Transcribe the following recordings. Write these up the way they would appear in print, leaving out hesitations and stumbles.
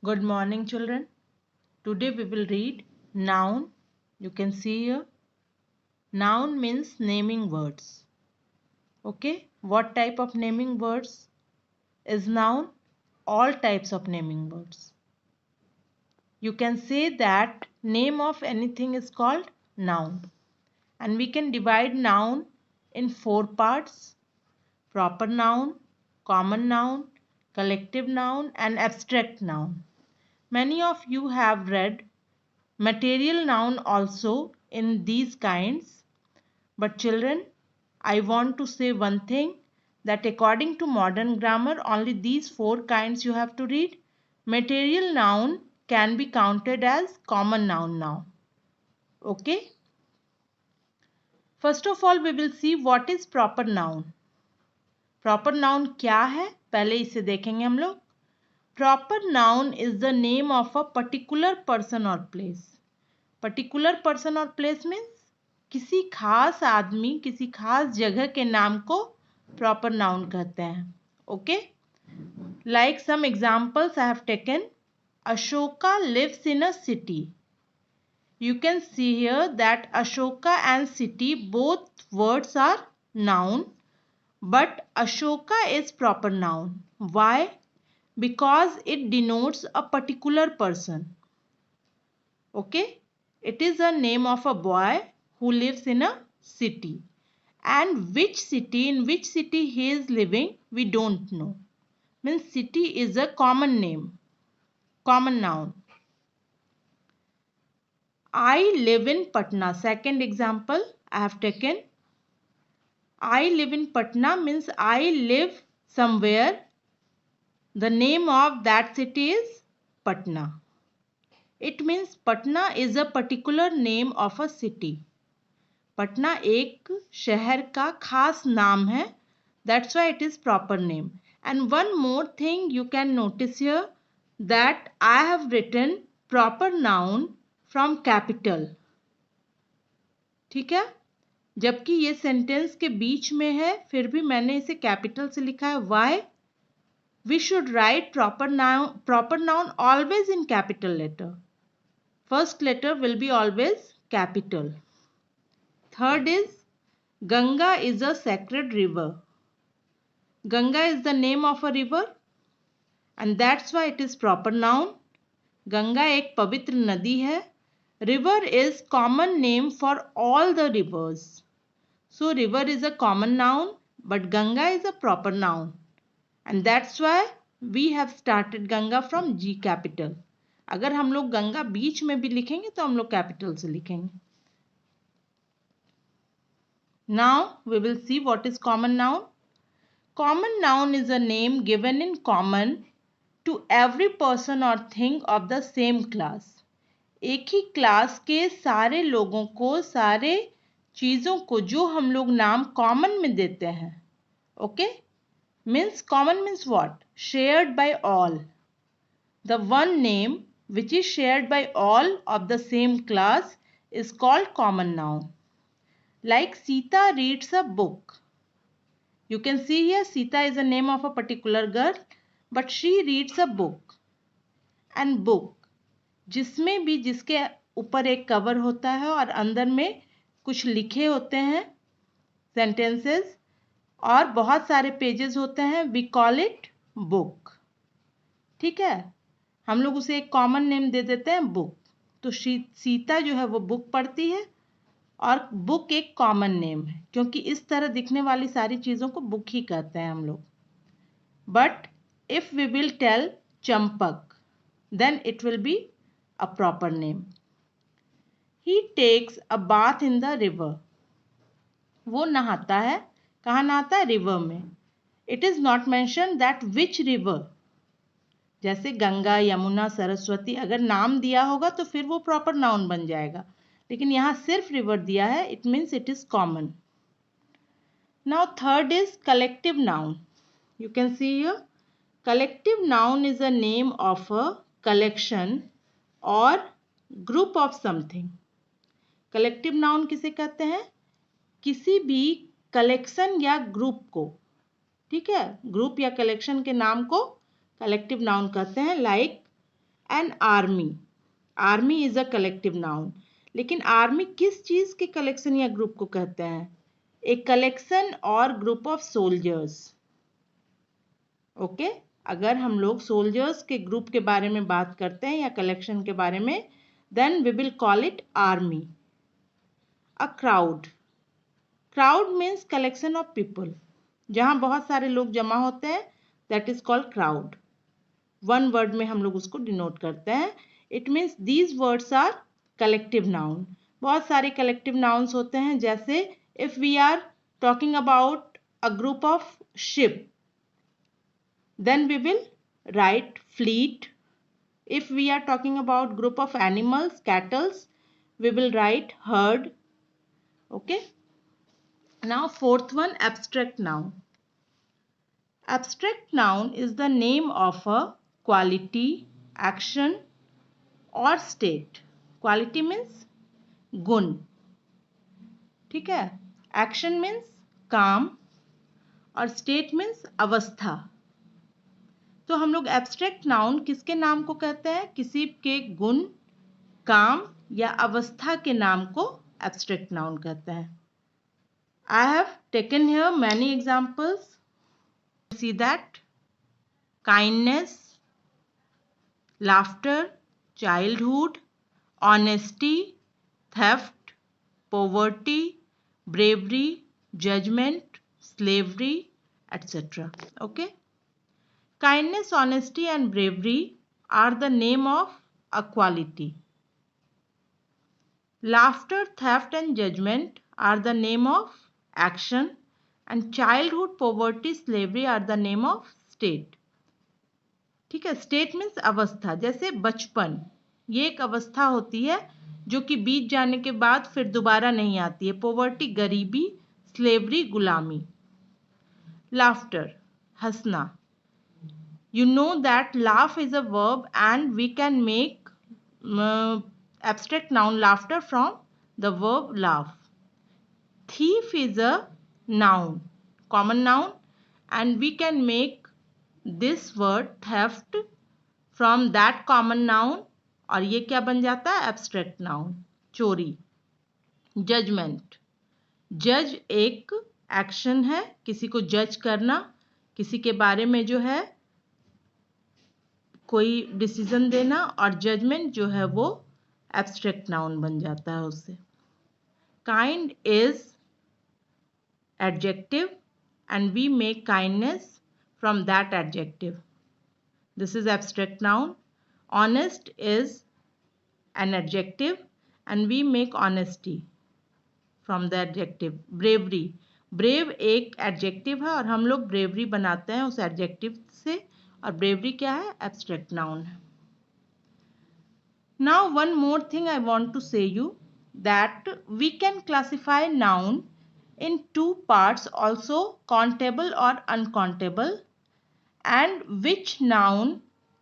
Good morning, children. Today we will read noun. You can see here. Noun means naming words. Okay. What type of naming words is noun? All types of naming words. You can say that name of anything is called noun. And we can divide noun in 4 parts: proper noun, common noun, collective noun, and abstract noun. Many of you have read material noun also in these kinds. But children, I want to say one thing, that according to modern grammar, only these 4 kinds you have to read. Material noun can be counted as common noun now. Okay? First of all, we will see what is proper noun. Proper noun क्या है? पहले इसे देखेंगे हम लोग. Proper noun is the name of a particular person or place. Particular person or place means किसी खास आदमी, किसी खास जगह के नाम को proper noun कहते हैं. Okay? Like some examples I have taken. Ashoka lives in a city. You can see here that Ashoka and city, both words are noun, but Ashoka is proper noun. Why? Because it denotes a particular person. Okay? It is a name of a boy who lives in a city. And in which city he is living, we don't know. Means city is a common name, common noun. I live in Patna. Second example I have taken. I live in Patna means I live somewhere. The name of that city is Patna. It means Patna is a particular name of a city. Patna एक शहर का खास नाम है. That's why it is proper name. And one more thing you can notice here, that I have written proper noun from capital. ठीक है? जबकि ये सेंटेंस के बीच में है, फिर भी मैंने इसे कैपिटल से लिखा है. Why? We should write proper noun always in capital letter. First letter will be always capital. Third is Ganga is a sacred river. Ganga is the name of a river and that's why it is proper noun. Ganga एक पवित्र नदी है. River is common name for all the rivers. So river is a common noun but Ganga is a proper noun. And that's why we have started Ganga from G capital. अगर हम लोग गंगा बीच में भी लिखेंगे तो हम लोग कैपिटल से लिखेंगे. Now we will see what is common noun. Common noun is a name given in common to every person or thing of the same class. एक ही क्लास के सारे लोगों को, सारे चीज़ों को जो हम लोग नाम कॉमन में देते हैं. Okay? Means common means what? Shared by all. The one name which is shared by all of the same class is called common noun. Like Sita reads a book. You can see here Sita is the name of a particular girl, but she reads a book. And book, जिसमें भी जिसके ऊपर एक cover होता है और अंदर में कुछ लिखे होते हैं सेंटेंसेस और बहुत सारे पेजेस होते हैं, we call it book. ठीक है? हम लोग उसे एक कॉमन नेम दे देते हैं बुक. तो सीता जो है वो बुक पढ़ती है और बुक एक कॉमन नेम है क्योंकि इस तरह दिखने वाली सारी चीज़ों को बुक ही कहते हैं हम लोग. But if we will tell Champak, then it will be a proper name. He takes a bath in the river. वो नहाता है. कहाँ नहाता है? रिवर में. It is not mention that which river. जैसे गंगा, यमुना, सरस्वती अगर नाम दिया होगा तो फिर वो प्रॉपर नाउन बन जाएगा. लेकिन यहाँ सिर्फ रिवर दिया है. It means it is common. Now third is collective noun. You can see here. Collective noun is a name of a collection और group of something. Collective noun किसे कहते हैं? किसी भी कलेक्शन या ग्रुप को. ठीक है? ग्रुप या कलेक्शन के नाम को कलेक्टिव नाउन कहते हैं. Like an army, army is a collective noun, लेकिन आर्मी किस चीज के कलेक्शन या ग्रुप को कहते हैं? ए कलेक्शन और ग्रुप ऑफ सोल्जर्स। ओके, अगर हम लोग सोल्जर्स के ग्रुप के बारे में बात करते हैं या कलेक्शन के बारे में, then we will call it army. A crowd, crowd means collection of people, जहां बहुत सारे लोग जमा होते हैं, that is called crowd. One word में हम लोग उसको डिनोट करते हैं। It means these words are collective noun. बहुत सारे कलेक्टिव नाउन्स होते हैं, जैसे if we are talking about a group of ship, then we will write fleet. If we are talking about group of animals, cattle, we will write herd. Okay, now fourth one, abstract noun. Abstract noun is the name of a quality, action or state. Quality means गुण, ठीक है, action means काम और state means अवस्था। तो हम लोग abstract noun किसके नाम को कहते हैं? किसी के गुण, काम या अवस्था के नाम को एब्स्ट्रैक्ट नाउन कहते हैं। I have taken here many examples. See that kindness, laughter, childhood, honesty, theft, poverty, bravery, judgement, slavery, etcetera. Okay, kindness, honesty and bravery are the name of a quality. Laughter, theft and judgment are the name of action, and childhood, poverty, slavery are the name of state. ठीक है, state means अवस्था। जैसे बचपन, ये एक अवस्था होती है जो कि बीत जाने के बाद फिर दोबारा नहीं आती है। पोवर्टी गरीबी, स्लेवरी गुलामी। लाफ्टर हंसना, you know that laugh is a verb and we can make abstract noun laughter from the verb laugh. Thief is a noun, common noun, and we can make this word theft from that common noun, और ये क्या बन जाता है? abstract noun, चोरी। judgment, जज एक action है, किसी को जज करना, किसी के बारे में जो है कोई डिसीजन देना, और जजमेंट जो है वो एब्स्ट्रैक्ट नाउन बन जाता है उससे। Kind is adjective and we make kindness from that adjective, this is abstract noun. Honest is an adjective and we make honesty from the adjective. Bravery, brave एक एडजेक्टिव है और हम लोग ब्रेवरी बनाते हैं उस एडजेक्टिव से, और ब्रेवरी क्या है? एब्स्ट्रैक्ट नाउन है। Now one more thing I want to say you that we can classify noun in two parts also, countable or uncountable, and which noun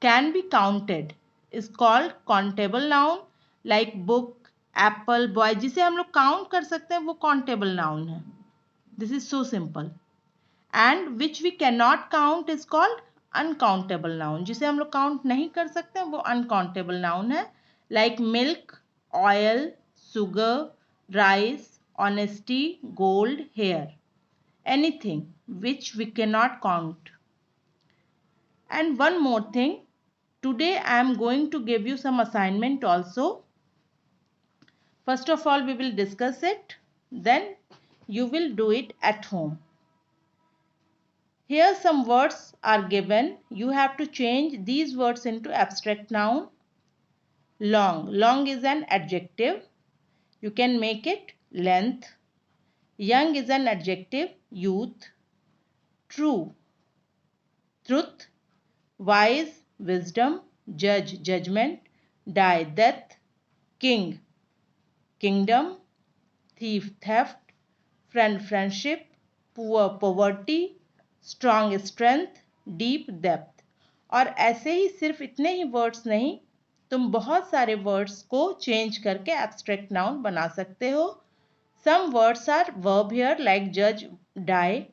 can be counted is called countable noun, like book, apple, boy, जिसे हम लोग count कर सकते हैं वो countable noun है। This is so simple. And which we can not count is called uncountable noun, जिसे हम लोग काउंट नहीं कर सकते वो अनकाउंटेबल नाउन है, like milk, oil, sugar, rice, honesty, gold, hair, anything which we cannot count. And one more thing, today I am going to give you some assignment also. First of all we will discuss it, then you will do it at home. Here some words are given, you have to change these words into abstract noun. Long, long is an adjective, you can make it length. Young is an adjective, youth. True, truth. Wise, wisdom. Judge, judgment. Die, death. King, kingdom. Thief, theft. Friend, friendship. Poor, poverty. Strong, strength. Deep, depth. और ऐसे ही सिर्फ इतने ही words नहीं, तुम बहुत सारे words को change करके एब्स्ट्रैक्ट नाउन बना सकते हो। Some words are verb here like judge, die.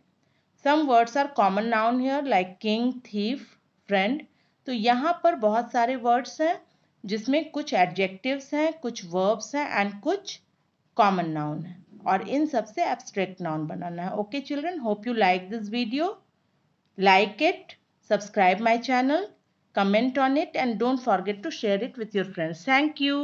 Some words are common noun here like king, thief, friend. तो यहाँ पर बहुत सारे वर्ड्स हैं जिसमें कुछ एडजेक्टिव्स हैं, कुछ वर्ब्स हैं एंड कुछ कॉमन नाउन है, और इन सब से एब्स्ट्रैक्ट नाउन बनाना है. Okay children, hope you like this video. Like it, subscribe my channel, comment on it and don't forget to share it with your friends. Thank you.